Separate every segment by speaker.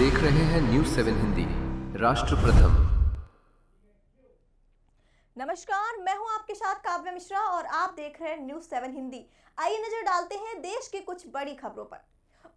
Speaker 1: देख रहे हैं न्यूज़ 7 हिंदी, राष्ट्र प्रथम।
Speaker 2: नमस्कार, मैं हूं आपके साथ काव्य मिश्रा और आप देख रहे हैं न्यूज़ 7 हिंदी। आइए नजर डालते हैं देश की कुछ बड़ी खबरों पर।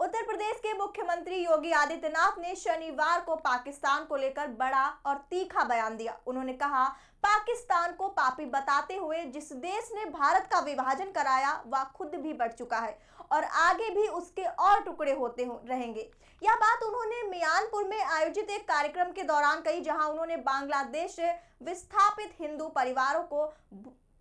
Speaker 2: उत्तर प्रदेश के मुख्यमंत्री योगी आदित्यनाथ ने शनिवार को पाकिस्तान को लेकर बड़ा और तीखा बयान दिया। उन्होंने कहा, पाकिस्तान को पापी बताते हुए जिस देश ने भारत का विभाजन कराया वह खुद भी बढ़ चुका है और आगे भी उसके और टुकड़े होते रहेंगे। यह बात उन्होंने मियानपुर में आयोजित एक कार्यक्रम के दौरान कही, जहां उन्होंने बांग्लादेश से विस्थापित हिंदू परिवारों को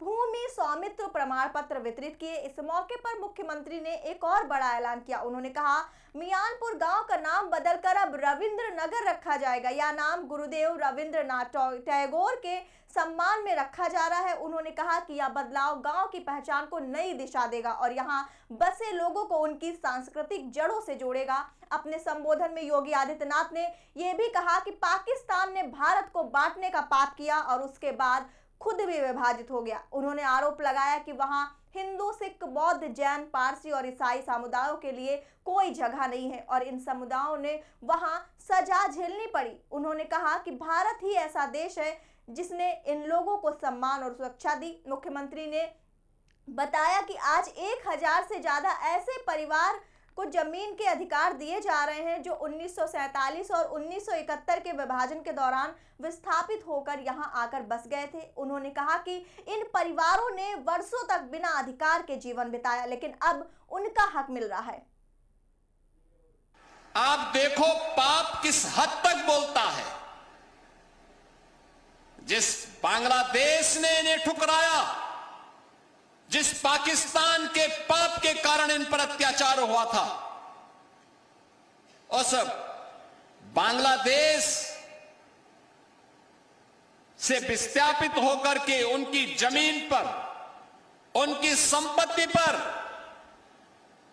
Speaker 2: भूमि स्वामित्व प्रमाण पत्र वितरित किए। इस मौके पर मुख्यमंत्री ने एक और बड़ा ऐलान किया। उन्होंने कहा, मियानपुर गांव का नाम बदलकर अब रविंद्र नगर रखा जाएगा। यह नाम गुरुदेव रविंद्रनाथ टैगोर के सम्मान में रखा जा रहा है। उन्होंने कहा कि यह बदलाव गांव की पहचान को नई दिशा देगा और यहां बसे लोगों को उनकी सांस्कृतिक जड़ों से जोड़ेगा। अपने संबोधन में योगी आदित्यनाथ ने यह भी कहा कि पाकिस्तान ने भारत को बांटने का पाप किया और उसके बाद खुद भी विभाजित हो गया। उन्होंने आरोप लगाया कि वहां हिंदू, सिख, बौद्ध, जैन, पारसी और ईसाई समुदायों के लिए कोई जगह नहीं है और इन समुदायों ने वहां सजा झेलनी पड़ी। उन्होंने कहा कि भारत ही ऐसा देश है जिसने इन लोगों को सम्मान और सुरक्षा दी। मुख्यमंत्री ने बताया कि आज 1000 से ज्यादा ऐसे परिवार को जमीन के अधिकार दिए जा रहे हैं जो 1947 और 1971 के विभाजन के दौरान विस्थापित होकर यहां आकर बस गए थे। उन्होंने कहा कि इन परिवारों ने वर्षों तक बिना अधिकार के जीवन बिताया, लेकिन अब उनका हक मिल रहा है।
Speaker 3: आप देखो पाप किस हद तक बोलता है। जिस बांग्लादेश ने इन्हें ठुकराया, जिस पाकिस्तान के पाप के कारण इन पर अत्याचार हुआ था, उस बांग्लादेश से विस्थापित होकर के उनकी जमीन पर, उनकी संपत्ति पर,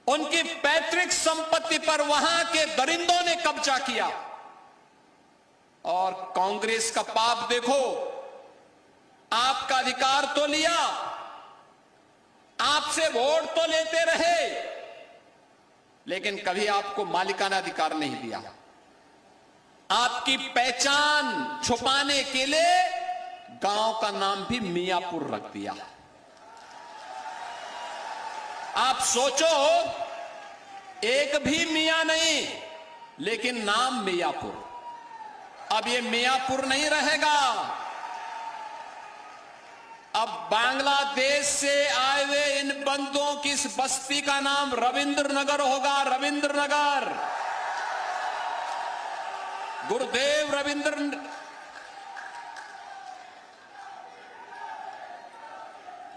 Speaker 3: उनकी पैतृक संपत्ति पर वहां के दरिंदों ने कब्जा किया। और कांग्रेस का पाप देखो, आपका अधिकार तो लिया, आपसे वोट तो लेते रहे, लेकिन कभी आपको मालिकाना अधिकार नहीं दिया। आपकी पहचान छुपाने के लिए गांव का नाम भी मियापुर रख दिया। आप सोचो, एक भी मियां नहीं, लेकिन नाम मियापुर। अब ये मियापुर नहीं रहेगा। अब बांग्लादेश से आए हुए इन बंदों की इस बस्ती का नाम रविंद्र नगर होगा। रविंद्र नगर, गुरुदेव रविंद्र।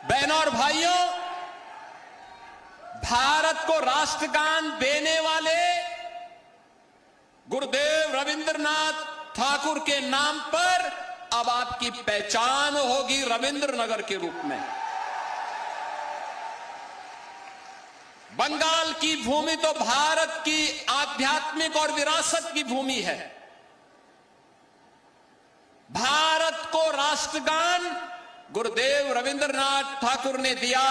Speaker 3: बहनों और भाइयों, भारत को राष्ट्रगान देने वाले गुरुदेव रविंद्रनाथ ठाकुर के नाम पर अब आपकी पहचान होगी रविंद्र नगर के रूप में। बंगाल की भूमि तो भारत की आध्यात्मिक और विरासत की भूमि है। भारत को राष्ट्रगान गुरुदेव रविंद्रनाथ ठाकुर ने दिया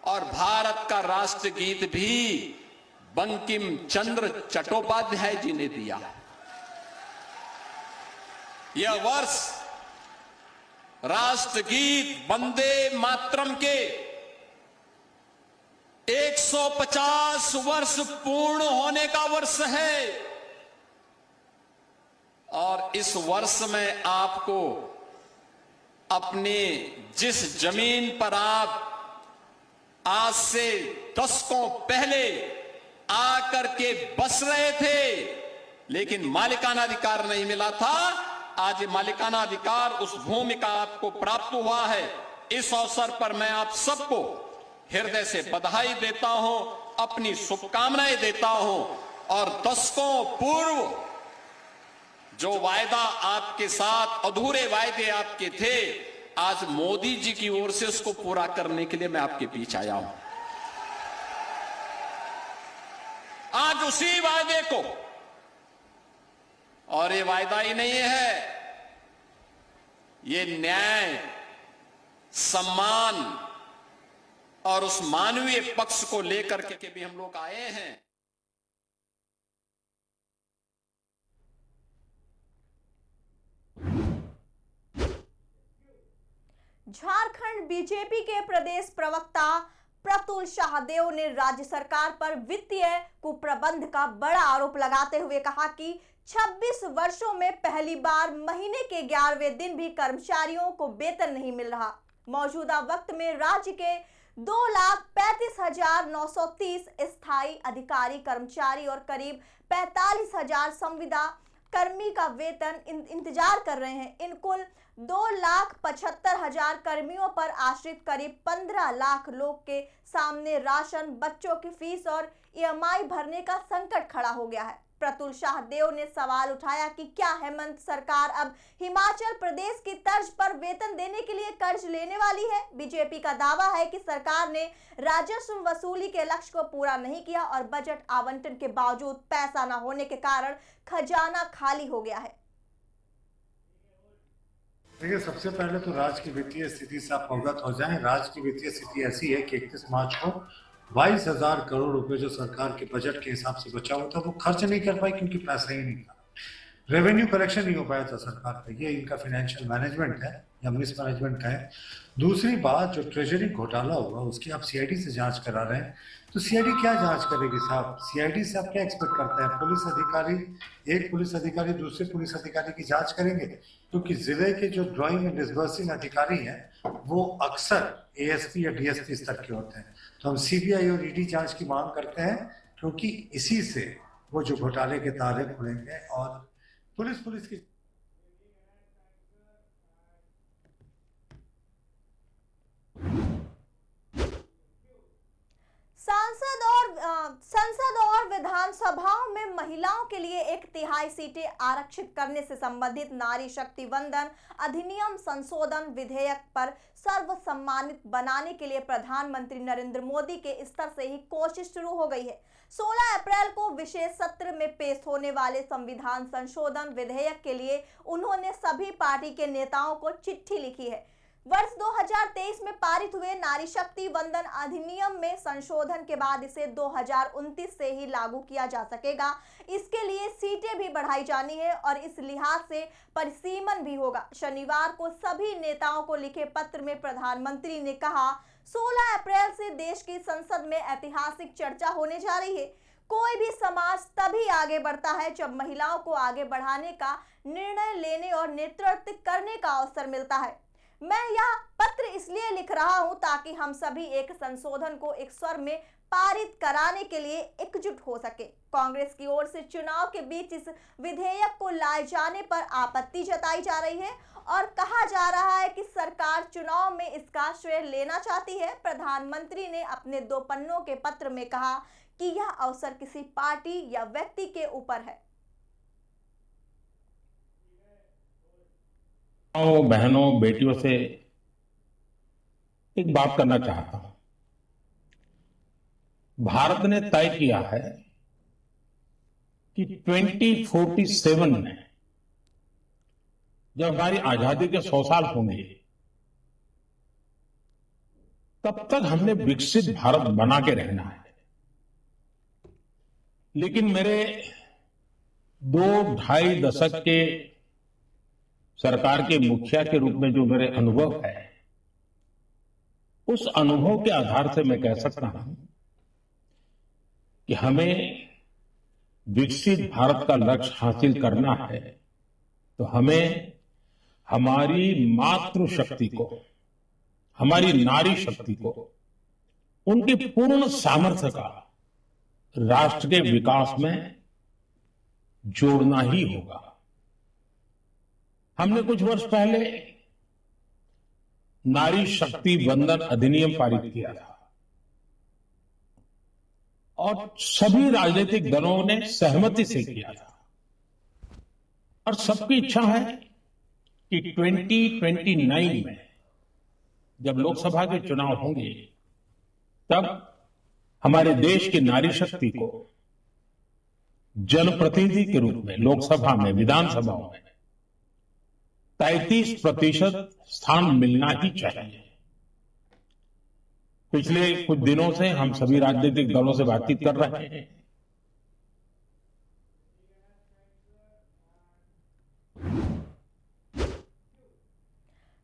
Speaker 3: और भारत का राष्ट्रगीत भी बंकिम चंद्र चट्टोपाध्याय जी ने दिया। यह वर्ष राष्ट्रगीत वंदे मातरम के 150 वर्ष पूर्ण होने का वर्ष है और इस वर्ष में आपको अपने जिस जमीन पर आप आज से दशकों पहले आकर के बस रहे थे, लेकिन मालिकाना अधिकार नहीं मिला था, आज मालिकाना अधिकार उस भूमि का आपको प्राप्त हुआ है। इस अवसर पर मैं आप सबको हृदय से बधाई देता हूं, अपनी शुभकामनाएं देता हूं और दशकों पूर्व जो वायदा आपके साथ, अधूरे वायदे आपके थे, आज मोदी जी की ओर से उसको पूरा करने के लिए मैं आपके बीच आया हूं। आज उसी वायदे को, और ये वायदा ही नहीं है, ये न्याय, सम्मान और उस मानवीय पक्ष को लेकर के भी हम लोग आए हैं।
Speaker 2: झारखंड बीजेपी के प्रदेश प्रवक्ता प्रतुल शाहदेव ने राज्य सरकार पर वित्तीय कुप्रबंध का बड़ा आरोप लगाते हुए कहा कि 26 वर्षों में पहली बार महीने के 11वें दिन भी कर्मचारियों को वेतन नहीं मिल रहा। मौजूदा वक्त में राज्य के 2,35,930 स्थायी अधिकारी कर्मचारी और करीब 45,000 संविदा कर्मी का वेतन इंतजार कर रहे हैं। इन कुल 2,75,000 कर्मियों पर आश्रित करीब 15 लाख लोग के सामने राशन, बच्चों की फीस और ईएमआई भरने का संकट खड़ा हो गया है। प्रतुल शाहदेव ने सवाल उठाया कि क्या हेमंत सरकार अब हिमाचल प्रदेश की तर्ज पर वेतन देने के लिए कर्ज लेने वाली है। बीजेपी का दावा है कि सरकार ने राजस्व वसूली के लक्ष्य को पूरा नहीं किया और बजट आवंटन के बावजूद पैसा न होने के कारण खजाना खाली हो गया है।
Speaker 4: देखिए, सबसे पहले तो राज्य की वित्तीय स्थिति से आप अवगत हो जाएं। राज्य की वित्तीय स्थिति ऐसी है कि 31 मार्च को 22,000 करोड़ रुपए जो सरकार के बजट के हिसाब से बचा हुआ था वो खर्च नहीं कर पाई क्योंकि पैसा ही नहीं था। रेवेन्यू कलेक्शन नहीं हो पाया था सरकार का। ये इनका फाइनेंशियल मैनेजमेंट है या मिसमैनेजमेंट का है। दूसरी बात, जो ट्रेजरी घोटाला हुआ उसकी आप सीआईडी से जांच करा रहे हैं, तो सीआईडी क्या जांच करेगी साहब? सीआईडी से आप क्या एक्सपेक्ट करते हैं? पुलिस अधिकारी, एक पुलिस अधिकारी दूसरे पुलिस अधिकारी की जांच करेंगे? क्योंकि जिले के जो ड्राइंग एंड डिसबर्सिंग अधिकारी हैं वो अक्सर एएसपी या डीएसपी स्तर के होते हैं। तो हम सीबीआई और ईडी जांच की मांग करते हैं क्योंकि इसी से वो जो घोटाले के तारे खुलेंगे और पुलिस की
Speaker 2: संसद और विधानसभाओं में महिलाओं के लिए 1/3 सीटें आरक्षित करने से संबंधित नारी शक्ति वंदन अधिनियम संशोधन विधेयक पर सर्वसम्मानित बनाने के लिए प्रधानमंत्री नरेंद्र मोदी के स्तर से ही कोशिश शुरू हो गई है। 16 अप्रैल को विशेष सत्र में पेश होने वाले संविधान संशोधन विधेयक के लिए उन्होंने सभी पार्टी के नेताओं को चिट्ठी लिखी है। वर्ष 2023 में पारित हुए नारी शक्ति वंदन अधिनियम में संशोधन के बाद इसे 2029 से ही लागू किया जा सकेगा। इसके लिए सीटें भी बढ़ाई जानी है और इस लिहाज से परिसीमन भी होगा। शनिवार को सभी नेताओं को लिखे पत्र में प्रधानमंत्री ने कहा, 16 अप्रैल से देश की संसद में ऐतिहासिक चर्चा होने जा रही है। कोई भी समाज तभी आगे बढ़ता है जब महिलाओं को आगे बढ़ाने का, निर्णय लेने और नेतृत्व करने का अवसर मिलता है। मैं यह पत्र इसलिए लिख रहा हूं ताकि हम सभी एक संशोधन को एक स्वर में पारित कराने के लिए एकजुट हो सके। कांग्रेस की ओर से चुनाव के बीच इस विधेयक को लाए जाने पर आपत्ति जताई जा रही है और कहा जा रहा है कि सरकार चुनाव में इसका श्रेय लेना चाहती है। प्रधानमंत्री ने अपने 2 पन्नों के पत्र में कहा कि यह अवसर किसी पार्टी या व्यक्ति के ऊपर है।
Speaker 5: बहनों, बेटियों से एक बात करना चाहता हूं। भारत ने तय किया है कि 2047 में जब हमारी आजादी के 100 साल होंगे तब तक हमने विकसित भारत बना के रहना है। लेकिन मेरे 2-2.5 दशक के सरकार के मुखिया के रूप में जो मेरे अनुभव है, उस अनुभव के आधार से मैं कह सकता हूं कि हमें विकसित भारत का लक्ष्य हासिल करना है तो हमें हमारी मातृशक्ति को, हमारी नारी शक्ति को, उनके पूर्ण सामर्थ्य का राष्ट्र के विकास में जोड़ना ही होगा। हमने कुछ वर्ष पहले नारी शक्ति वंदन अधिनियम पारित किया था और सभी राजनीतिक दलों ने सहमति से किया था और सबकी इच्छा है कि 2029 में जब लोकसभा के चुनाव होंगे तब हमारे देश की नारी शक्ति को जनप्रतिनिधि के रूप में लोकसभा में, विधानसभाओं में 33% स्थान मिलना ही चाहिए। पिछले कुछ दिनों से हम सभी राजनीतिक दलों से बातचीत कर रहे हैं।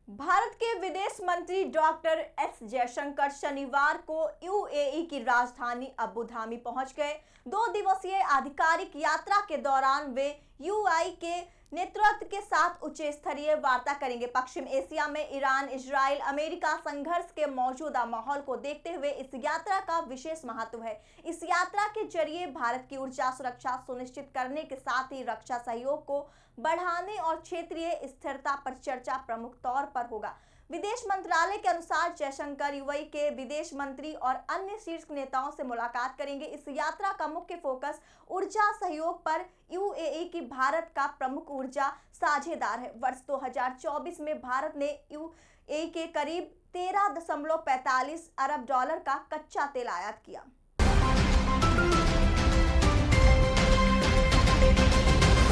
Speaker 2: भारत के विदेश मंत्री डॉक्टर एस जयशंकर शनिवार को यूएई की राजधानी अबू धाबी पहुंच गए। 2 दिवसीय आधिकारिक यात्रा के दौरान वे यूएई के नेतृत्व के साथ उच्च स्तरीय वार्ता करेंगे। पश्चिम एशिया में ईरान, इजराइल, अमेरिका संघर्ष के मौजूदा माहौल को देखते हुए इस यात्रा का विशेष महत्व है। इस यात्रा के जरिए भारत की ऊर्जा सुरक्षा सुनिश्चित करने के साथ ही रक्षा सहयोग को बढ़ाने और क्षेत्रीय स्थिरता पर चर्चा प्रमुख तौर पर होगा। विदेश मंत्रालय के अनुसार जयशंकर यूएई के विदेश मंत्री और अन्य शीर्ष नेताओं से मुलाकात करेंगे। इस यात्रा का मुख्य फोकस ऊर्जा सहयोग पर यूएई की भारत का प्रमुख ऊर्जा साझेदार है। वर्ष 2024 में भारत ने यूएई के करीब 13.45 अरब डॉलर का कच्चा तेल आयात किया।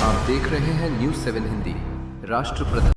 Speaker 1: आप देख रहे हैं न्यूज़ 7 हिंदी। राष्ट्र प्रथम।